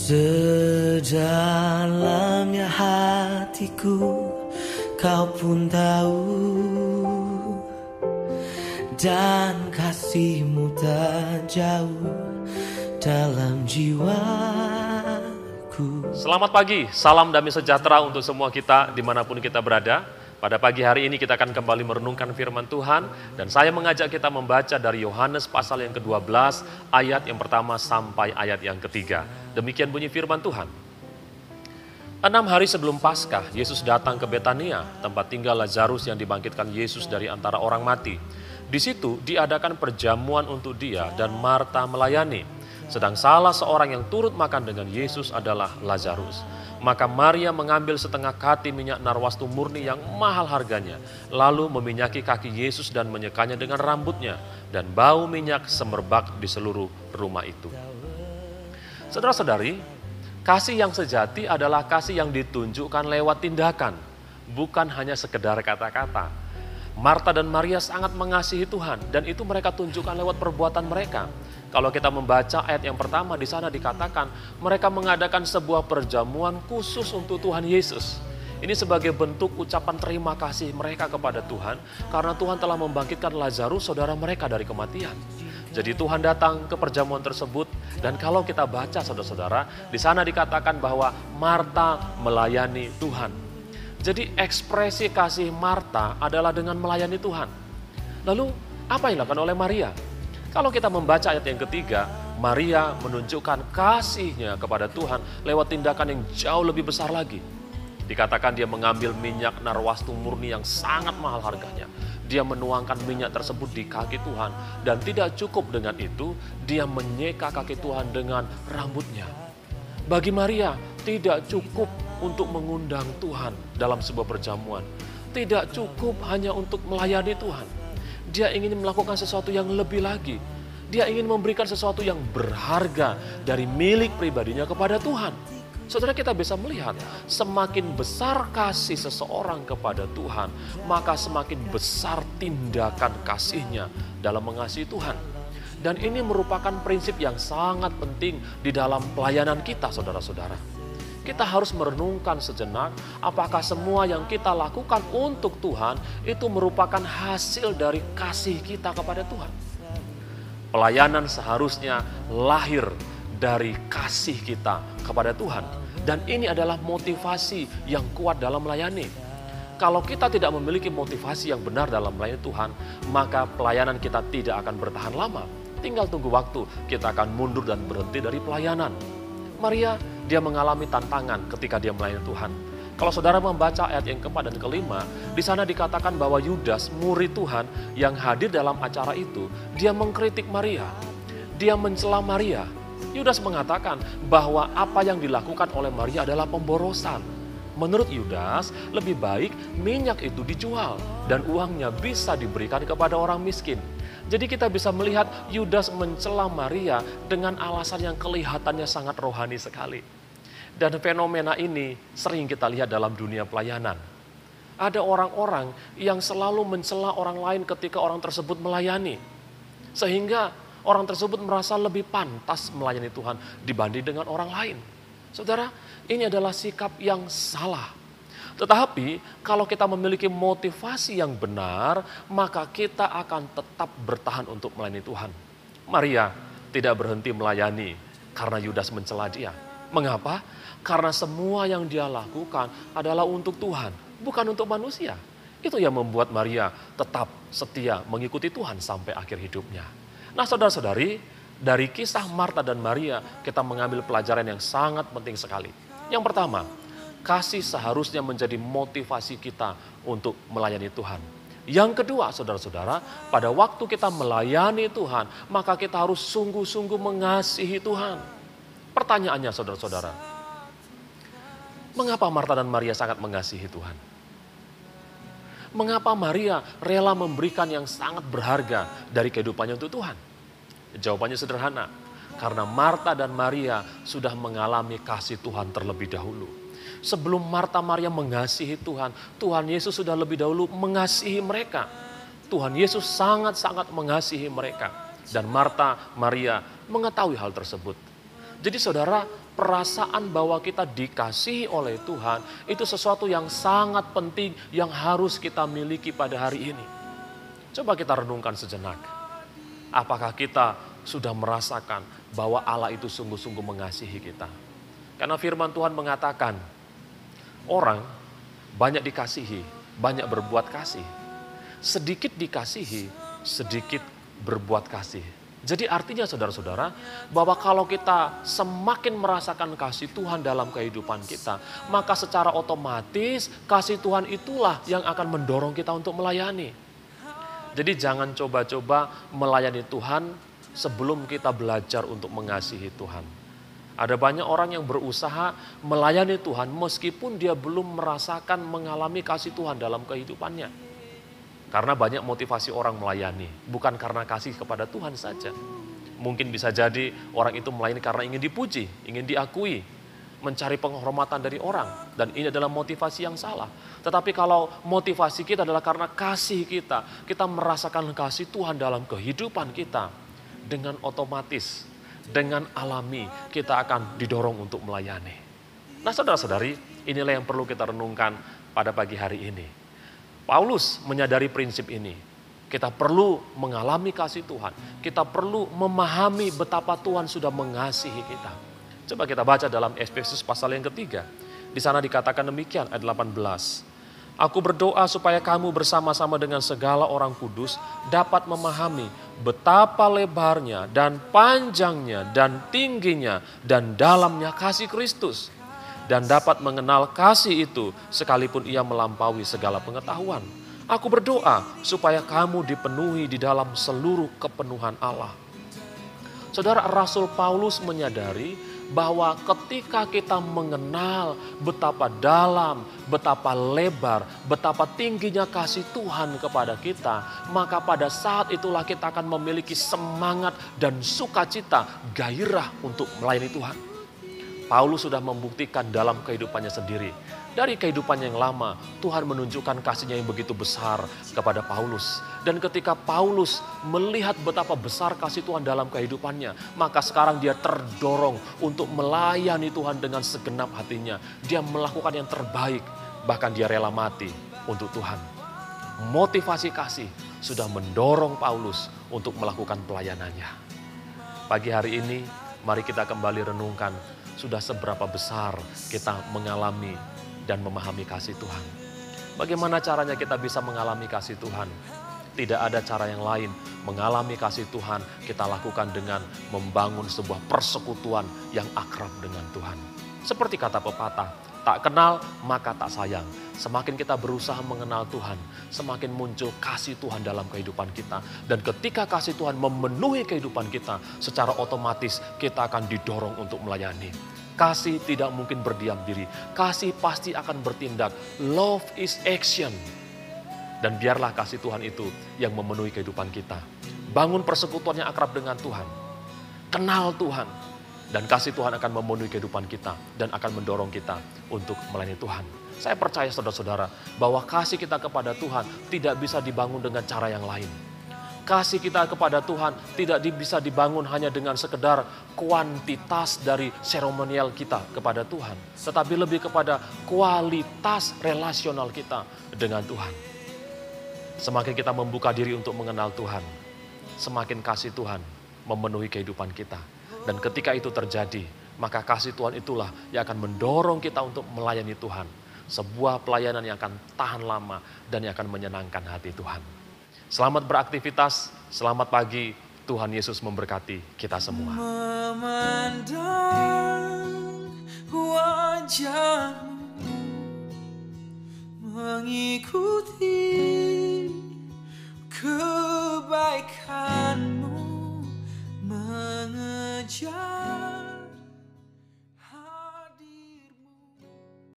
Sedalamnya hatiku kau pun tahu, dan kasih-Mu tak jauh dalam jiwaku. Selamat pagi, salam damai sejahtera untuk semua kita dimanapun kita berada. Pada pagi hari ini kita akan kembali merenungkan firman Tuhan, dan saya mengajak kita membaca dari Yohanes pasal yang ke-12 ayat yang pertama sampai ayat yang ketiga. Demikian bunyi firman Tuhan. 6 hari sebelum Paskah, Yesus datang ke Betania, tempat tinggal Lazarus yang dibangkitkan Yesus dari antara orang mati. Di situ diadakan perjamuan untuk dia, dan Marta melayani. Sedang salah seorang yang turut makan dengan Yesus adalah Lazarus. Maka Maria mengambil setengah kati minyak narwastu murni yang mahal harganya, lalu meminyaki kaki Yesus dan menyekanya dengan rambutnya, dan bau minyak semerbak di seluruh rumah itu. Saudara-saudari, kasih yang sejati adalah kasih yang ditunjukkan lewat tindakan, bukan hanya sekedar kata-kata. Marta dan Maria sangat mengasihi Tuhan, dan itu mereka tunjukkan lewat perbuatan mereka. Kalau kita membaca ayat yang pertama, di sana dikatakan mereka mengadakan sebuah perjamuan khusus untuk Tuhan Yesus. Ini sebagai bentuk ucapan terima kasih mereka kepada Tuhan, karena Tuhan telah membangkitkan Lazarus, saudara mereka, dari kematian. Jadi Tuhan datang ke perjamuan tersebut, dan kalau kita baca saudara-saudara, di sana dikatakan bahwa Marta melayani Tuhan. Jadi ekspresi kasih Marta adalah dengan melayani Tuhan. Lalu apa yang dilakukan oleh Maria? Kalau kita membaca ayat yang ketiga, Maria menunjukkan kasihnya kepada Tuhan lewat tindakan yang jauh lebih besar lagi. Dikatakan dia mengambil minyak narwastu murni yang sangat mahal harganya. Dia menuangkan minyak tersebut di kaki Tuhan, dan tidak cukup dengan itu, dia menyeka kaki Tuhan dengan rambutnya. Bagi Maria, tidak cukup untuk mengundang Tuhan dalam sebuah perjamuan. Tidak cukup hanya untuk melayani Tuhan. Dia ingin melakukan sesuatu yang lebih lagi. Dia ingin memberikan sesuatu yang berharga dari milik pribadinya kepada Tuhan. Saudara, kita bisa melihat semakin besar kasih seseorang kepada Tuhan, maka semakin besar tindakan kasihnya dalam mengasihi Tuhan. Dan ini merupakan prinsip yang sangat penting di dalam pelayanan kita, saudara-saudara. Kita harus merenungkan sejenak apakah semua yang kita lakukan untuk Tuhan itu merupakan hasil dari kasih kita kepada Tuhan. Pelayanan seharusnya lahir dari kasih kita kepada Tuhan. Dan ini adalah motivasi yang kuat dalam melayani. Kalau kita tidak memiliki motivasi yang benar dalam melayani Tuhan, maka pelayanan kita tidak akan bertahan lama. Tinggal tunggu waktu, kita akan mundur dan berhenti dari pelayanan. Maria, dia mengalami tantangan ketika dia melayani Tuhan. Kalau saudara membaca ayat yang keempat dan kelima, di sana dikatakan bahwa Yudas, murid Tuhan yang hadir dalam acara itu, dia mengkritik Maria. Dia mencela Maria. Yudas mengatakan bahwa apa yang dilakukan oleh Maria adalah pemborosan. Menurut Yudas, lebih baik minyak itu dijual dan uangnya bisa diberikan kepada orang miskin. Jadi kita bisa melihat Yudas mencela Maria dengan alasan yang kelihatannya sangat rohani sekali. Dan fenomena ini sering kita lihat dalam dunia pelayanan. Ada orang-orang yang selalu mencela orang lain ketika orang tersebut melayani. Sehingga orang tersebut merasa lebih pantas melayani Tuhan dibanding dengan orang lain. Saudara, ini adalah sikap yang salah. Tetapi kalau kita memiliki motivasi yang benar, maka kita akan tetap bertahan untuk melayani Tuhan. Maria tidak berhenti melayani karena Yudas mencela dia. Mengapa? Karena semua yang dia lakukan adalah untuk Tuhan, bukan untuk manusia. Itu yang membuat Maria tetap setia mengikuti Tuhan sampai akhir hidupnya. Nah, saudara-saudari, dari kisah Marta dan Maria kita mengambil pelajaran yang sangat penting sekali. Yang pertama, kasih seharusnya menjadi motivasi kita untuk melayani Tuhan. Yang kedua, saudara-saudara, pada waktu kita melayani Tuhan, maka kita harus sungguh-sungguh mengasihi Tuhan. Pertanyaannya, saudara-saudara, mengapa Marta dan Maria sangat mengasihi Tuhan? Mengapa Maria rela memberikan yang sangat berharga dari kehidupannya untuk Tuhan? Jawabannya sederhana, karena Marta dan Maria sudah mengalami kasih Tuhan terlebih dahulu. Sebelum Marta Maria mengasihi Tuhan, Tuhan Yesus sudah lebih dahulu mengasihi mereka. Tuhan Yesus sangat-sangat mengasihi mereka. Dan Marta Maria mengetahui hal tersebut. Jadi saudara, perasaan bahwa kita dikasihi oleh Tuhan itu sesuatu yang sangat penting yang harus kita miliki pada hari ini. Coba kita renungkan sejenak. Apakah kita sudah merasakan bahwa Allah itu sungguh-sungguh mengasihi kita? Karena firman Tuhan mengatakan, orang banyak dikasihi, banyak berbuat kasih. Sedikit dikasihi, sedikit berbuat kasih. Jadi artinya saudara-saudara, bahwa kalau kita semakin merasakan kasih Tuhan dalam kehidupan kita, maka secara otomatis kasih Tuhan itulah yang akan mendorong kita untuk melayani. Jadi jangan coba-coba melayani Tuhan sebelum kita belajar untuk mengasihi Tuhan. Ada banyak orang yang berusaha melayani Tuhan meskipun dia belum merasakan mengalami kasih Tuhan dalam kehidupannya. Karena banyak motivasi orang melayani, bukan karena kasih kepada Tuhan saja. Mungkin bisa jadi orang itu melayani karena ingin dipuji, ingin diakui, mencari penghormatan dari orang. Dan ini adalah motivasi yang salah. Tetapi kalau motivasi kita adalah karena kasih kita merasakan kasih Tuhan dalam kehidupan kita, dengan otomatis, dengan alami, kita akan didorong untuk melayani. Nah saudara-saudari, inilah yang perlu kita renungkan pada pagi hari ini. Paulus menyadari prinsip ini. Kita perlu mengalami kasih Tuhan. Kita perlu memahami betapa Tuhan sudah mengasihi kita. Coba kita baca dalam Efesus pasal yang ketiga. Di sana dikatakan demikian ayat 18. Aku berdoa supaya kamu bersama-sama dengan segala orang kudus dapat memahami betapa lebarnya dan panjangnya dan tingginya dan dalamnya kasih Kristus. Dan dapat mengenal kasih itu sekalipun ia melampaui segala pengetahuan. Aku berdoa supaya kamu dipenuhi di dalam seluruh kepenuhan Allah. Saudara, Rasul Paulus menyadari bahwa ketika kita mengenal betapa dalam, betapa lebar, betapa tingginya kasih Tuhan kepada kita, maka pada saat itulah kita akan memiliki semangat dan sukacita, gairah untuk melayani Tuhan. Paulus sudah membuktikan dalam kehidupannya sendiri. Dari kehidupannya yang lama, Tuhan menunjukkan kasih-Nya yang begitu besar kepada Paulus. Dan ketika Paulus melihat betapa besar kasih Tuhan dalam kehidupannya, maka sekarang dia terdorong untuk melayani Tuhan dengan segenap hatinya. Dia melakukan yang terbaik, bahkan dia rela mati untuk Tuhan. Motivasi kasih sudah mendorong Paulus untuk melakukan pelayanannya. Pagi hari ini, mari kita kembali renungkan sudah seberapa besar kita mengalami dan memahami kasih Tuhan. Bagaimana caranya kita bisa mengalami kasih Tuhan? Tidak ada cara yang lain. Mengalami kasih Tuhan kita lakukan dengan membangun sebuah persekutuan yang akrab dengan Tuhan. Seperti kata pepatah, tak kenal maka tak sayang. Semakin kita berusaha mengenal Tuhan, semakin muncul kasih Tuhan dalam kehidupan kita. Dan ketika kasih Tuhan memenuhi kehidupan kita, secara otomatis kita akan didorong untuk melayani. Kasih tidak mungkin berdiam diri. Kasih pasti akan bertindak. Love is action. Dan biarlah kasih Tuhan itu yang memenuhi kehidupan kita. Bangun persekutuan yang akrab dengan Tuhan. Kenal Tuhan. Dan kasih Tuhan akan memenuhi kehidupan kita. Dan akan mendorong kita untuk melayani Tuhan. Saya percaya saudara-saudara bahwa kasih kita kepada Tuhan tidak bisa dibangun dengan cara yang lain. Kasih kita kepada Tuhan tidak bisa dibangun hanya dengan sekedar kuantitas dari seremonial kita kepada Tuhan. Tetapi lebih kepada kualitas relasional kita dengan Tuhan. Semakin kita membuka diri untuk mengenal Tuhan, semakin kasih Tuhan memenuhi kehidupan kita. Dan ketika itu terjadi, maka kasih Tuhan itulah yang akan mendorong kita untuk melayani Tuhan. Sebuah pelayanan yang akan tahan lama dan yang akan menyenangkan hati Tuhan. Selamat beraktivitas, selamat pagi, Tuhan Yesus memberkati kita semua. Memandang wajahmu, mengikuti kebaikanmu, mengejar